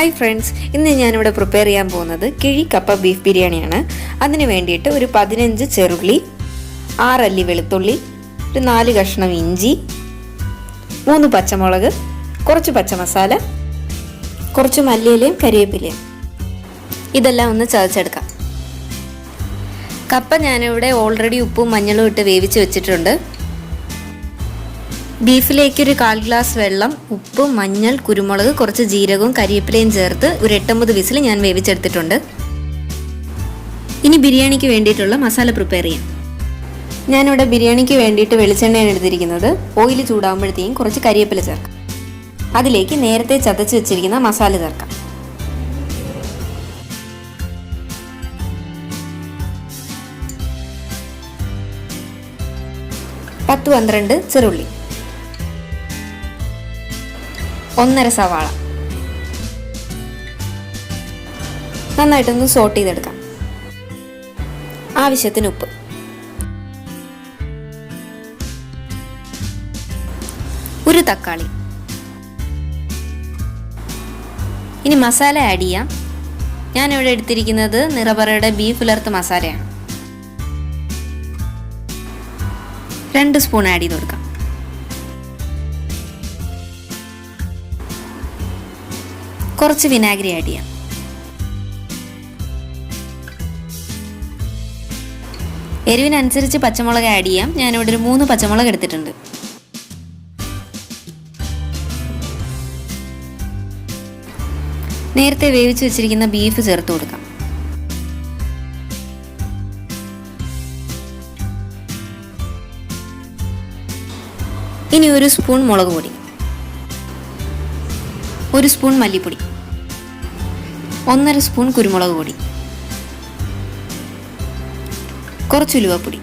Hi friends, ഇന്ന് ഞാനിവിടെ prepare ചെയ്യാൻ പോകുന്നത് കിഴി കപ്പ ബീഫ് ബിരിയാണിയാണ്. അതിന് വേണ്ടിയിട്ട് ഒരു 15 ചെറുള്ളി, 6 അല്ലി വെളുത്തുള്ളി, ഒരു 4 കഷ്ണം ഇഞ്ചി, 3 പച്ചമുളക്, കുറച്ച് പച്ചമസാല, കുറച്ച് മല്ലിയിലയും കരിവേപ്പിലയും, ഇതെല്ലാം ഒന്ന് ചതച്ചെടുക്കാം. കപ്പ ഞാനിവിടെ ഓൾറെഡി ഉപ്പും മഞ്ഞളും ഇട്ട് വേവിച്ച് വെച്ചിട്ടുണ്ട്. ബീഫിലേക്ക് ഒരു 1/4 ഗ്ലാസ് വെള്ളം, ഉപ്പ്, മഞ്ഞൾ, കുരുമുളക്, കുറച്ച് ജീരകവും കരിവേപ്പിലയും ചേർത്ത് ഒരു 8-9 വിസിൽ ഞാൻ വേവിച്ചെടുത്തിട്ടുണ്ട്. ഇനി ബിരിയാണിക്ക് വേണ്ടിയിട്ടുള്ള മസാല പ്രിപ്പയർ ചെയ്യാം. ഞാനിവിടെ ബിരിയാണിക്ക് വേണ്ടിയിട്ട് വെളിച്ചെണ്ണയാണ് എടുത്തിരിക്കുന്നത്. ഓയിൽ ചൂടാകുമ്പോഴത്തേക്കും കുറച്ച് കരിവേപ്പില ചേർക്കാം. അതിലേക്ക് നേരത്തെ ചതച്ച് വെച്ചിരിക്കുന്ന മസാല ചേർക്കാം. പത്ത് 12 ചെറുള്ളി, 1/2 സവാള നന്നായിട്ടൊന്ന് സോട്ട് ചെയ്തെടുക്കാം. ആവശ്യത്തിന് ഉപ്പ്, ഒരു തക്കാളി. ഇനി മസാല ആഡ് ചെയ്യാം. ഞാനിവിടെ എടുത്തിരിക്കുന്നത് നിറപറയുടെ ബീഫ് ഉലർത്ത് മസാലയാണ്. 2 സ്പൂൺ ആഡ് ചെയ്ത് കൊടുക്കാം. കുറച്ച് വിനാഗിരി ആഡ് ചെയ്യാം. എരിവിനനുസരിച്ച് പച്ചമുളക് ആഡ് ചെയ്യാം. ഞാനിവിടെ ഒരു 3 പച്ചമുളക് എടുത്തിട്ടുണ്ട്. നേരത്തെ വേവിച്ച് വെച്ചിരിക്കുന്ന ബീഫ് ചേർത്ത് കൊടുക്കാം. ഇനി 1 സ്പൂൺ മുളക് പൊടി, 1 സ്പൂൺ മല്ലിപ്പൊടി, 1/2 സ്പൂൺ കുരുമുളക് പൊടി, കുറച്ച് ഉലുവപ്പൊടി,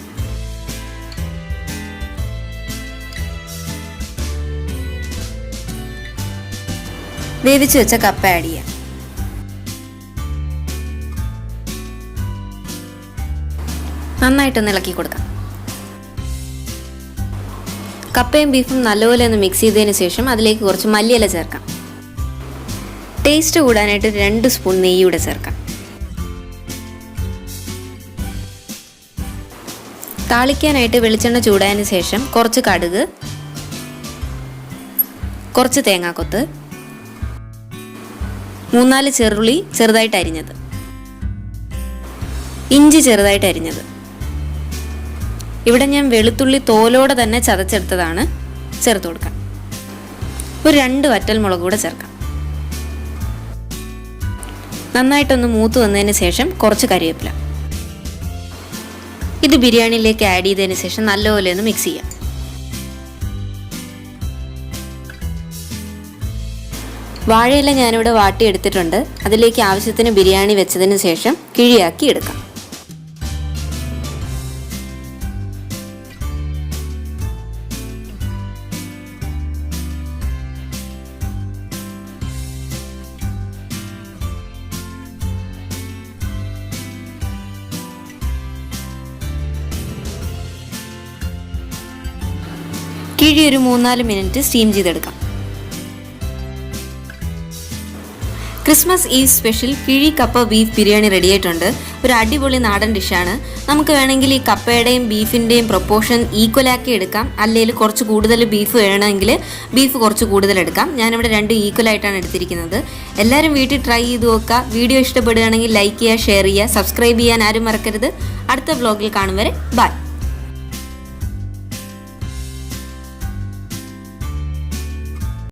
വേവിച്ച് വെച്ച കപ്പ ആഡ് ചെയ്യാം. നന്നായിട്ടൊന്ന് ഇളക്കി കൊടുക്കാം. കപ്പയും ബീഫും നല്ലപോലെ ഒന്ന് മിക്സ് ചെയ്തതിന് ശേഷം അതിലേക്ക് കുറച്ച് മല്ലിയില ചേർക്കാം. ടേസ്റ്റ് കൂടാനായിട്ട് 2 സ്പൂൺ നെയ്യൂടെ ചേർക്കാം. താളിക്കാനായിട്ട് വെളിച്ചെണ്ണ ചൂടായതിന് ശേഷം കുറച്ച് കടുക്, കുറച്ച് തേങ്ങാക്കൊത്ത്, 3-4 ചെറുള്ളി ചെറുതായിട്ട് അരിഞ്ഞത്, ഇഞ്ചി ചെറുതായിട്ട് അരിഞ്ഞത്. ഇവിടെ ഞാൻ വെളുത്തുള്ളി തോലോടെ തന്നെ ചതച്ചെടുത്തതാണ്, ചേർത്ത് കൊടുക്കാം. ഒരു 2 വറ്റൽ മുളക് കൂടെ ചേർക്കാം. നന്നായിട്ടൊന്ന് മൂത്ത് വന്നതിന് ശേഷം കുറച്ച് കരിവേപ്പില. ഇത് ബിരിയാണിയിലേക്ക് ആഡ് ചെയ്തതിന് ശേഷം നല്ലപോലെ ഒന്ന് മിക്സ് ചെയ്യാം. വാഴയില ഞാനിവിടെ വാട്ടിയെടുത്തിട്ടുണ്ട്. അതിലേക്ക് ആവശ്യത്തിന് ബിരിയാണി വെച്ചതിന് ശേഷം കിഴിയാക്കി എടുക്കാം. കിഴി ഒരു 3-4 മിനിറ്റ് സ്റ്റീം ചെയ്തെടുക്കാം. ക്രിസ്മസ് ഈവ് സ്പെഷ്യൽ കിഴി കപ്പ ബീഫ് ബിരിയാണി റെഡി ആയിട്ടുണ്ട്. ഒരു അടിപൊളി നാടൻ ഡിഷാണ്. നമുക്ക് വേണമെങ്കിൽ ഈ കപ്പയുടെയും ബീഫിൻ്റെയും പ്രൊപ്പോർഷൻ ഈക്വലാക്കി എടുക്കാം. അല്ലെങ്കിൽ കുറച്ച് കൂടുതൽ ബീഫ് വേണമെങ്കിൽ ബീഫ് കുറച്ച് കൂടുതൽ എടുക്കാം. ഞാനിവിടെ 2 ഈക്വലായിട്ടാണ് എടുത്തിരിക്കുന്നത്. എല്ലാവരും വീട്ടിൽ ട്രൈ ചെയ്ത് നോക്കുക. വീഡിയോ ഇഷ്ടപ്പെടുകയാണെങ്കിൽ ലൈക്ക് ചെയ്യുക, ഷെയർ ചെയ്യുക, സബ്സ്ക്രൈബ് ചെയ്യാൻ ആരും മറക്കരുത്. അടുത്ത വ്ലോഗിൽ കാണും വരെ ബൈ.